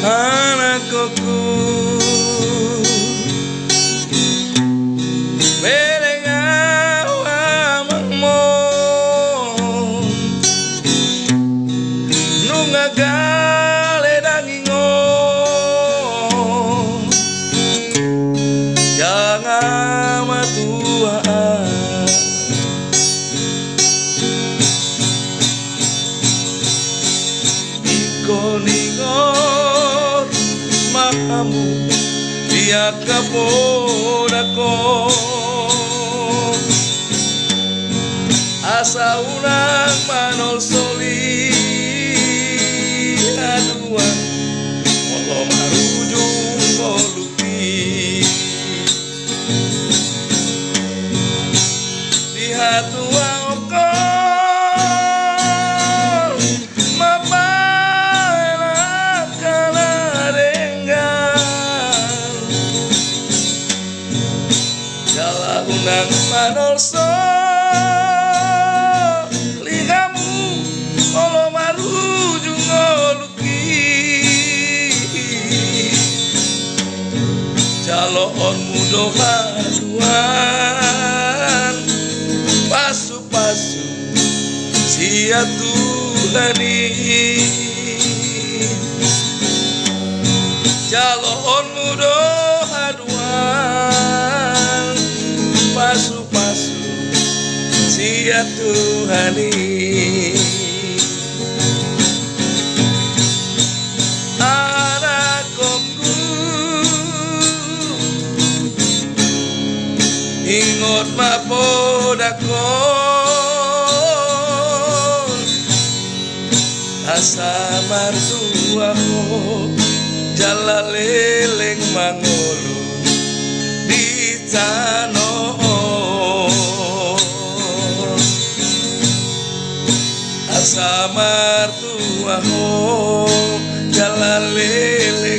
anakku berengawa gale dangingo jangan matua iko ningot mahamu dia kapodako asa unang manol soli aduan molo marujung moluti di hatua okol mapala kala renggan jala unang manol lihamu molo marujung calon mudo haduan pasu-pasu sia Tuhani calon mudo haduan pasu-pasu sia Tuhani ingot mapodakon asa martuaho jala leleng mangolo di tano asa martuaho jala leleng